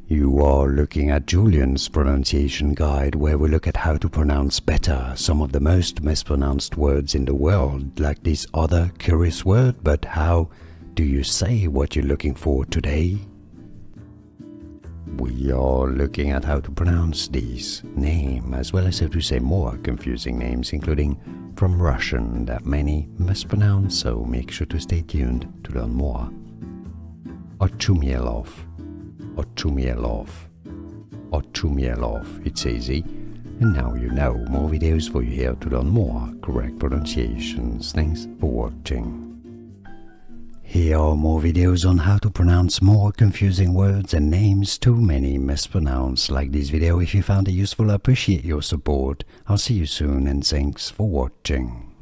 You are looking at Julian's pronunciation guide, where we look at how to pronounce better some of the most mispronounced words in the world, like this other curious word. But how do you say what you're looking for today? We are looking at how to pronounce this name, as well as how to say more confusing names, including from Russian that many mispronounce, so make sure to stay tuned to learn more. Otchumyelov, Otchumyelov, Otchumyelov. It's easy. And now you know. More videos for you here to learn more correct pronunciations. Thanks for watching. Here are more videos on how to pronounce more confusing words and names too many mispronounced. Like this video if you found it useful. I appreciate your support. I'll see you soon and thanks for watching.